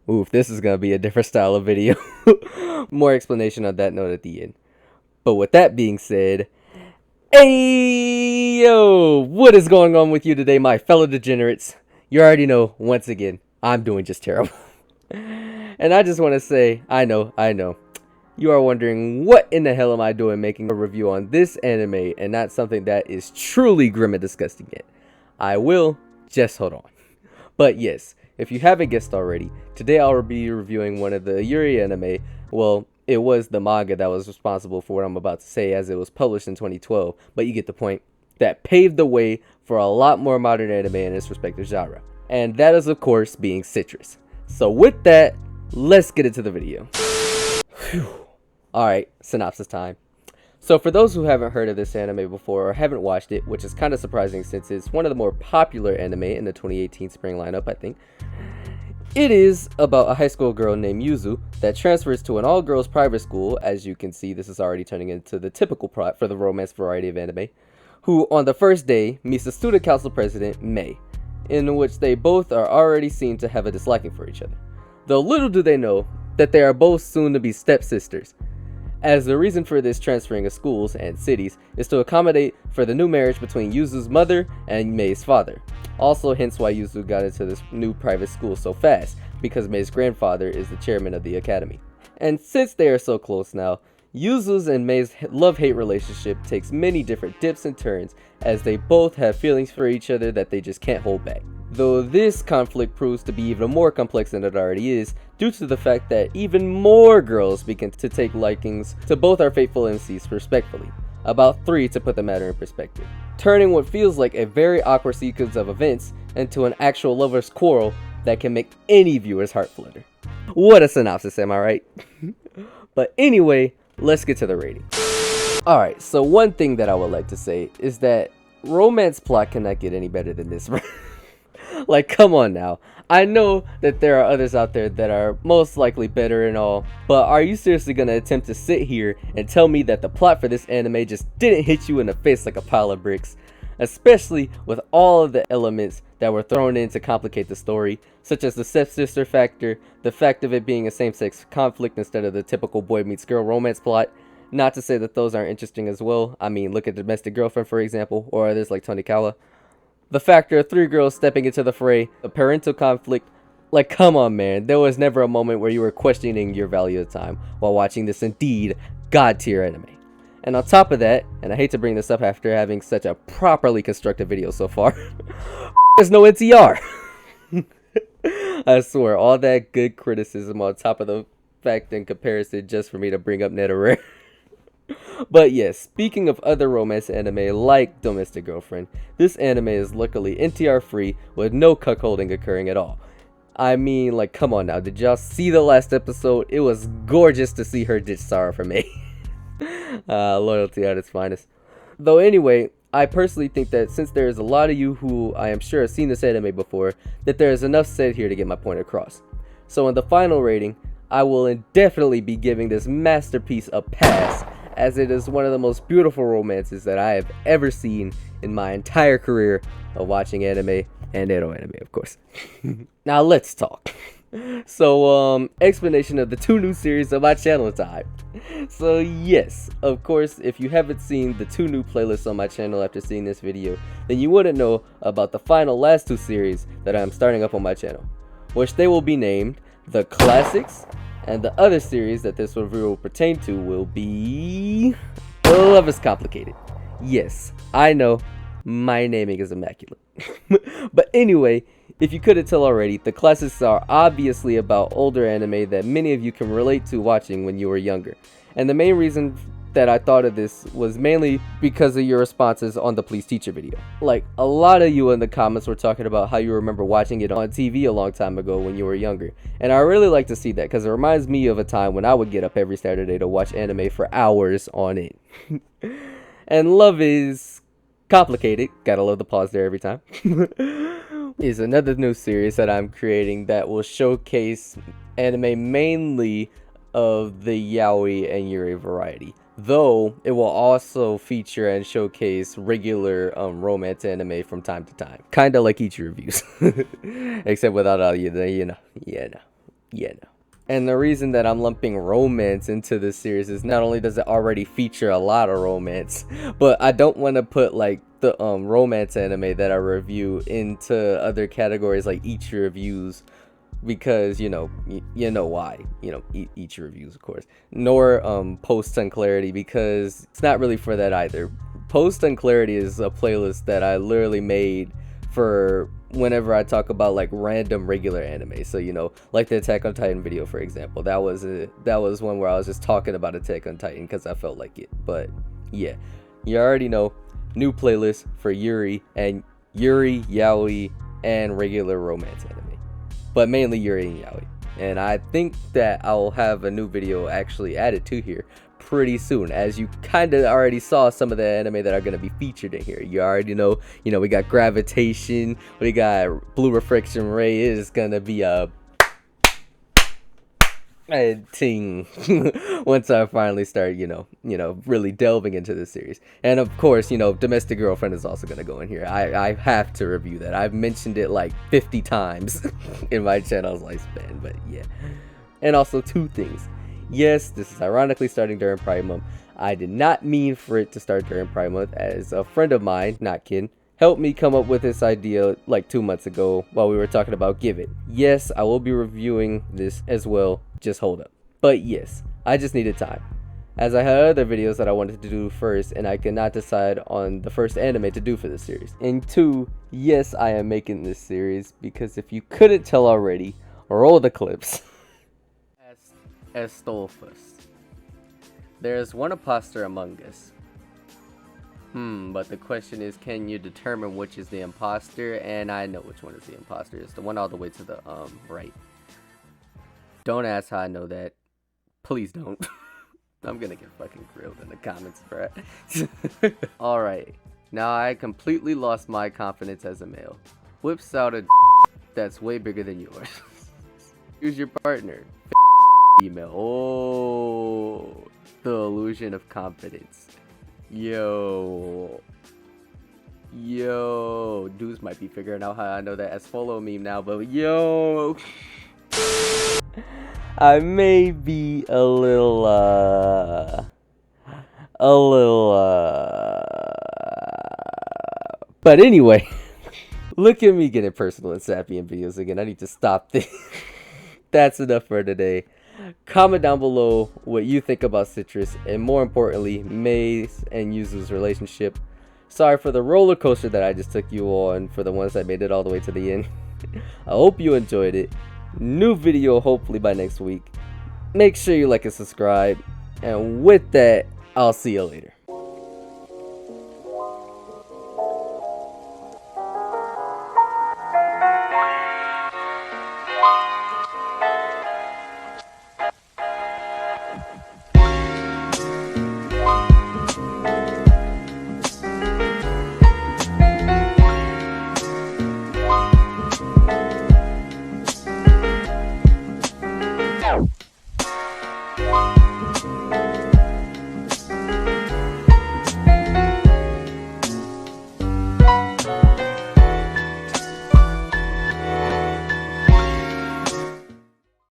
Oof, this is gonna be a different style of video. More explanation on that note at the end. But with that being said, hey yo, what is going on with you today, my fellow degenerates? You already know, once again, I'm doing just terrible. And I just want to say, I know. You are wondering, what in the hell am I doing making a review on this anime and not something that is truly grim and disgusting yet? I will, just hold on. But yes, if you haven't guessed already, today I'll be reviewing one of the Yuri anime. Well, it was the manga that was responsible for what I'm about to say, as it was published in 2012, but you get the point. That paved the way for a lot more modern anime in its respective genre. And that is, of course, being Citrus. So with that, let's get into the video. Alright, synopsis time. So for those who haven't heard of this anime before or haven't watched it, which is kind of surprising since it's one of the more popular anime in the 2018 spring lineup, I think. It is about a high school girl named Yuzu that transfers to an all-girls private school. As you can see, this is already turning into the typical plot for the romance variety of anime, who on the first day meets the student council president, Mei, in which they both are already seen to have a disliking for each other. Though little do they know that they are both soon to be stepsisters, as the reason for this transferring of schools and cities is to accommodate for the new marriage between Yuzu's mother and Mei's father. Also, hence why Yuzu got into this new private school so fast, because Mei's grandfather is the chairman of the academy. And since they are so close now, Yuzu's and Mei's love-hate relationship takes many different dips and turns, as they both have feelings for each other that they just can't hold back. Though this conflict proves to be even more complex than it already is, due to the fact that even more girls begin to take likings to both our faithful MCs respectfully. About 3 to put the matter in perspective. Turning what feels like a very awkward sequence of events into an actual lover's quarrel that can make any viewer's heart flutter. What a synopsis, am I right? But anyway, let's get to the rating. Alright, so one thing that I would like to say is that romance plot cannot get any better than this. Like, come on now. I know that there are others out there that are most likely better and all, but are you seriously gonna attempt to sit here and tell me that the plot for this anime just didn't hit you in the face like a pile of bricks? Especially with all of the elements that were thrown in to complicate the story, such as the stepsister factor, the fact of it being a same-sex conflict instead of the typical boy meets girl romance plot. Not to say that those aren't interesting as well. I mean, look at Domestic Girlfriend, for example, or others like Tonikawa. The factor of 3 girls stepping into the fray, the parental conflict. Like, come on, man. There was never a moment where you were questioning your value of time while watching this indeed god-tier anime. And on top of that, and I hate to bring this up after having such a properly constructed video so far, there's no NTR. I swear, all that good criticism on top of the fact and comparison just for me to bring up Netherrare. But yes, speaking of other romance anime like Domestic Girlfriend, this anime is luckily NTR free with no cuckolding occurring at all. I mean, like, come on now, did y'all see the last episode? It was gorgeous to see her ditch Sarah for me. Loyalty at its finest. Though anyway, I personally think that since there is a lot of you who I am sure have seen this anime before, that there is enough said here to get my point across. So in the final rating, I will indefinitely be giving this masterpiece a pass, as it is one of the most beautiful romances that I have ever seen in my entire career of watching anime, and Edo anime, of course. Now let's talk. So, explanation of the 2 new series on my channel time. So yes, of course, if you haven't seen the 2 new playlists on my channel after seeing this video, then you wouldn't know about the final last 2 series that I'm starting up on my channel, which they will be named The Classics, and the other series that this review will pertain to will be Love is Complicated. Yes, I know, my naming is immaculate. But anyway, if you couldn't tell already, the classics are obviously about older anime that many of you can relate to watching when you were younger. And the main reason that I thought of this was mainly because of your responses on the Please Teacher video. Like, a lot of you in the comments were talking about how you remember watching it on TV a long time ago when you were younger. And I really like to see that, because it reminds me of a time when I would get up every Saturday to watch anime for hours on end. And Love is Complicated, gotta love the pause there every time, is another new series that I'm creating that will showcase anime mainly of the yaoi and yuri variety, though it will also feature and showcase regular romance anime from time to time, kinda like Ecchi reviews. Except without all you know. Yeah, no. And the reason that I'm lumping romance into this series is not only does it already feature a lot of romance, but I don't want to put like the romance anime that I review into other categories like Ecchi reviews, because you know why, Ecchi reviews of course, nor Post on Clarity, because it's not really for that either. Post on Clarity is a playlist that I literally made for whenever I talk about like random regular anime. So like the Attack on Titan video, for example, that was one where I was just talking about Attack on Titan because I felt like it. But yeah, you already know, new playlist for Yuri, yaoi, and regular romance anime, but mainly Yuri and yaoi. And I think that I'll have a new video actually added to here pretty soon, as you kind of already saw some of the anime that are going to be featured in here. You already know, we got Gravitation, we got Blue Refraction Ray. It is going to be a ting once I finally start, really delving into this series. And of course, Domestic Girlfriend is also going to go in here. I have to review that. I've mentioned it like 50 times in my channel's lifespan, but yeah. And also, two things. Yes, this is ironically starting during Pride Month. I did not mean for it to start during Pride Month, as a friend of mine, not kidding, helped me come up with this idea like 2 months ago while we were talking about Give It. Yes, I will be reviewing this as well, just hold up. But yes, I just needed time, as I had other videos that I wanted to do first, and I could not decide on the first anime to do for this series. And two, yes, I am making this series because if you couldn't tell already, roll the clips. Estolphus. There is one imposter among us. But the question is, can you determine which is the imposter? And I know which one is the imposter. It's the one all the way to the right. Don't ask how I know that. Please don't. I'm gonna get fucking grilled in the comments, bruh. Alright. Now I completely lost my confidence as a male. Whips out a that's way bigger than yours. Who's your partner? Email. Oh, the illusion of confidence. Yo, dudes might be figuring out how I know that as follow meme now, but yo, I may be a little but anyway, look at me getting personal and sappy in videos again. I need to stop this. That's enough for today. Comment down below what you think about Citrus, and more importantly, Maze and Yuzu's relationship. Sorry for the roller coaster that I just took you on, for the ones that made it all the way to the end. I hope you enjoyed it. New video hopefully by next week. Make sure you like and subscribe. And with that, I'll see you later.